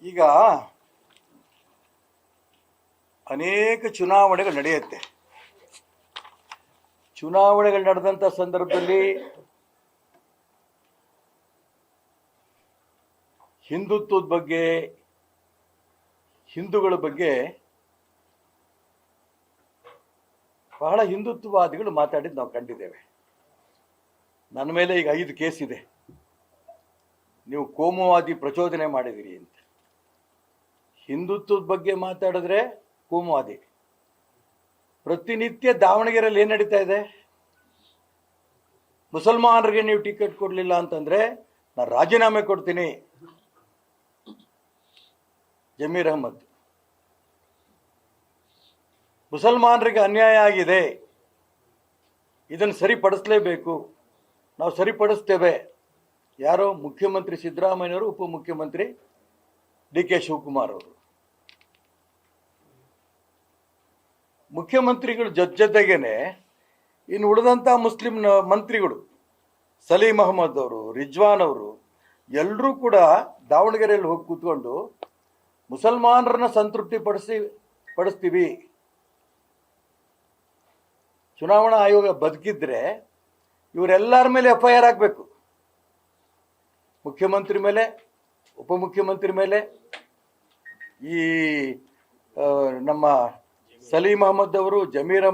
ಈಗ ಅನೇಕ ಚುನಾವಣೆಗಳು ನಡೆಯುತ್ತೆ. ಚುನಾವಣೆಗಳು ನಡೆದಂಥ ಸಂದರ್ಭದಲ್ಲಿ ಹಿಂದುತ್ವದ ಬಗ್ಗೆ, ಹಿಂದೂಗಳ ಬಗ್ಗೆ ಬಹಳ ಹಿಂದುತ್ವವಾದಿಗಳು ಮಾತಾಡಿದ್ದು ನಾವು ಕಂಡಿದ್ದೇವೆ. ನನ್ನ ಮೇಲೆ ಈಗ 5 ಕೇಸ್ ಇದೆ, ನೀವು ಕೋಮುವಾದಿ ಪ್ರಚೋದನೆ ಮಾಡಿದಿರಿ ಅಂತ. ಹಿಂದುತ್ವದ ಬಗ್ಗೆ ಮಾತಾಡಿದ್ರೆ ಕೋಮುವಾದಿ. ಪ್ರತಿನಿತ್ಯ ದಾವಣಗೆರೆಯಲ್ಲಿ ಏನು ನಡೀತಾ ಇದೆ? ಮುಸಲ್ಮಾನರಿಗೆ ನೀವು ಟಿಕೆಟ್ ಕೊಡಲಿಲ್ಲ ಅಂತಂದ್ರೆ ನಾನು ರಾಜೀನಾಮೆ ಕೊಡ್ತೀನಿ. ಜಮೀರ್ ಅಹಮದ್, ಮುಸಲ್ಮಾನರಿಗೆ ಅನ್ಯಾಯ ಆಗಿದೆ, ಇದನ್ನು ಸರಿಪಡಿಸಲೇಬೇಕು, ನಾವು ಸರಿಪಡಿಸ್ತೇವೆ. ಯಾರೋ ಮುಖ್ಯಮಂತ್ರಿ ಸಿದ್ದರಾಮಯ್ಯನವರು, ಉಪಮುಖ್ಯಮಂತ್ರಿ ಡಿ.ಕೆ. ಶಿವಕುಮಾರ್ ಅವರು. ಮುಖ್ಯಮಂತ್ರಿಗಳು ಜೊತೆಗೇನೆ ಇನ್ನು ಉಳಿದಂಥ ಮುಸ್ಲಿಂ ಮಂತ್ರಿಗಳು ಸಲೀಂ ಅಹಮದ್ ಅವರು, ರಿಜ್ವಾನ್ ಅವರು ಎಲ್ಲರೂ ಕೂಡ ದಾವಣಗೆರೆಯಲ್ಲಿ ಹೋಗಿ ಕೂತ್ಕೊಂಡು ಮುಸಲ್ಮಾನರನ್ನ ಸಂತೃಪ್ತಿ ಪಡಿಸ್ತೀವಿ. ಚುನಾವಣಾ ಆಯೋಗ ಬದುಕಿದ್ರೆ ಇವರೆಲ್ಲರ ಮೇಲೆ FIR ಆಗಬೇಕು. ಮುಖ್ಯಮಂತ್ರಿ ಮೇಲೆ, ಉಪಮುಖ್ಯಮಂತ್ರಿ ಮೇಲೆ, ಈ ನಮ್ಮ ಸಲೀಂ ಅಹಮದ್ ಅವರು, ಜಮೀರ್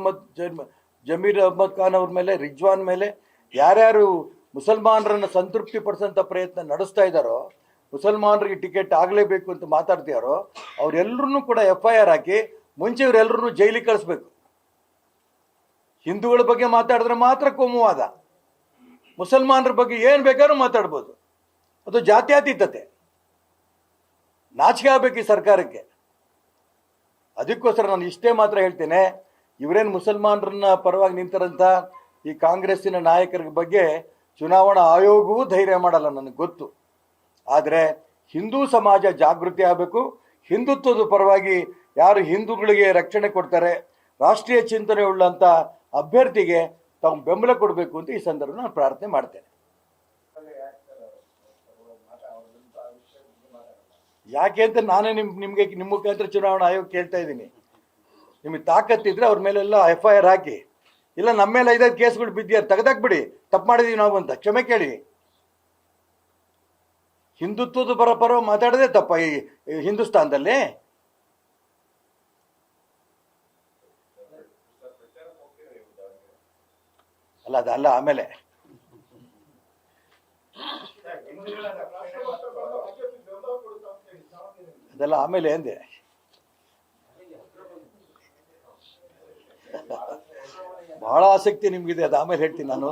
ಅಹಮದ್ ಖಾನ್ ಅವ್ರ ಮೇಲೆ, ರಿಜ್ವಾನ್ ಮೇಲೆ, ಯಾರ್ಯಾರು ಮುಸಲ್ಮಾನರನ್ನು ಸಂತೃಪ್ತಿ ಪಡಿಸೋಂಥ ಪ್ರಯತ್ನ ನಡೆಸ್ತಾ ಇದ್ದಾರೋ, ಮುಸಲ್ಮಾನರಿಗೆ ಟಿಕೆಟ್ ಆಗಲೇಬೇಕು ಅಂತ ಮಾತಾಡ್ತಿದ್ದಾರೋ ಅವರೆಲ್ಲರೂ ಕೂಡ FIR ಹಾಕಿ ಮುಂಚೆ ಇವರೆಲ್ಲರೂ ಜೈಲಿಗೆ ಕಳಿಸ್ಬೇಕು. ಹಿಂದೂಗಳ ಬಗ್ಗೆ ಮಾತಾಡಿದ್ರೆ ಮಾತ್ರ ಕೋಮುವಾದ, ಮುಸಲ್ಮಾನರ ಬಗ್ಗೆ ಏನು ಬೇಕಾದ್ರೂ ಮಾತಾಡ್ಬೋದು. ಅದು ಜಾತ್ಯತೀತತೆ. ನಾಚಿಕೆ ಆಗಬೇಕು ಈ ಸರ್ಕಾರಕ್ಕೆ. ಅದಕ್ಕೋಸ್ಕರ ನಾನು ಇಷ್ಟೇ ಮಾತ್ರ ಹೇಳ್ತೇನೆ, ಇವರೇನು ಮುಸಲ್ಮಾನರನ್ನ ಪರವಾಗಿ ನಿಂತರಂತ ಈ ಕಾಂಗ್ರೆಸ್ಸಿನ ನಾಯಕರ ಬಗ್ಗೆ ಚುನಾವಣಾ ಆಯೋಗವೂ ಧೈರ್ಯ ಮಾಡಲ್ಲ, ನನಗೆ ಗೊತ್ತು. ಆದರೆ ಹಿಂದೂ ಸಮಾಜ ಜಾಗೃತಿ ಆಗಬೇಕು. ಹಿಂದುತ್ವದ ಪರವಾಗಿ ಯಾರು ಹಿಂದೂಗಳಿಗೆ ರಕ್ಷಣೆ ಕೊಡ್ತಾರೆ, ರಾಷ್ಟ್ರೀಯ ಚಿಂತನೆ ಉಳ್ಳಂಥ ಅಭ್ಯರ್ಥಿಗೆ ತಾವು ಬೆಂಬಲ ಕೊಡಬೇಕು ಅಂತ ಈ ಸಂದರ್ಭ ನಾನು ಪ್ರಾರ್ಥನೆ ಮಾಡ್ತೇನೆ. ಯಾಕೆ ಅಂತ ನಾನೇ ನಿಮಗೆ ನಿಮ್ಮ ಮುಖಾಂತರ ಚುನಾವಣಾ ಆಯೋಗ ಕೇಳ್ತಾ ಇದ್ದೀನಿ. ನಿಮಗೆ ತಾಕತ್ತಿದ್ರೆ ಅವ್ರ ಮೇಲೆಲ್ಲ FIR ಹಾಕಿ, ಇಲ್ಲ ನಮ್ಮ ಮೇಲೆ 5 ಕೇಸ್ಗಳು ಬಿದ್ದಿದ್ದಾರೆ, ತೆಗೆದಾಕ್ಬಿಡಿ, ತಪ್ಪು ಮಾಡಿದೀವಿ ನಾವು ಅಂತ ಕ್ಷಮೆ ಕೇಳಿ. ಹಿಂದುತ್ವದ ಪರ ಮಾತಾಡದೆ ತಪ್ಪ ಈ ಹಿಂದೂಸ್ತಾನದಲ್ಲಿ? ಅದಲ್ಲ, ಆಮೇಲೆ ಅದೆಲ್ಲ ಆಮೇಲೆ ಎಂದೆ ಬಹಳ ಆಸಕ್ತಿ ನಿಮ್ಗಿದೆ, ಅದು ಆಮೇಲೆ ಹೇಳ್ತೀನಿ ನಾನು.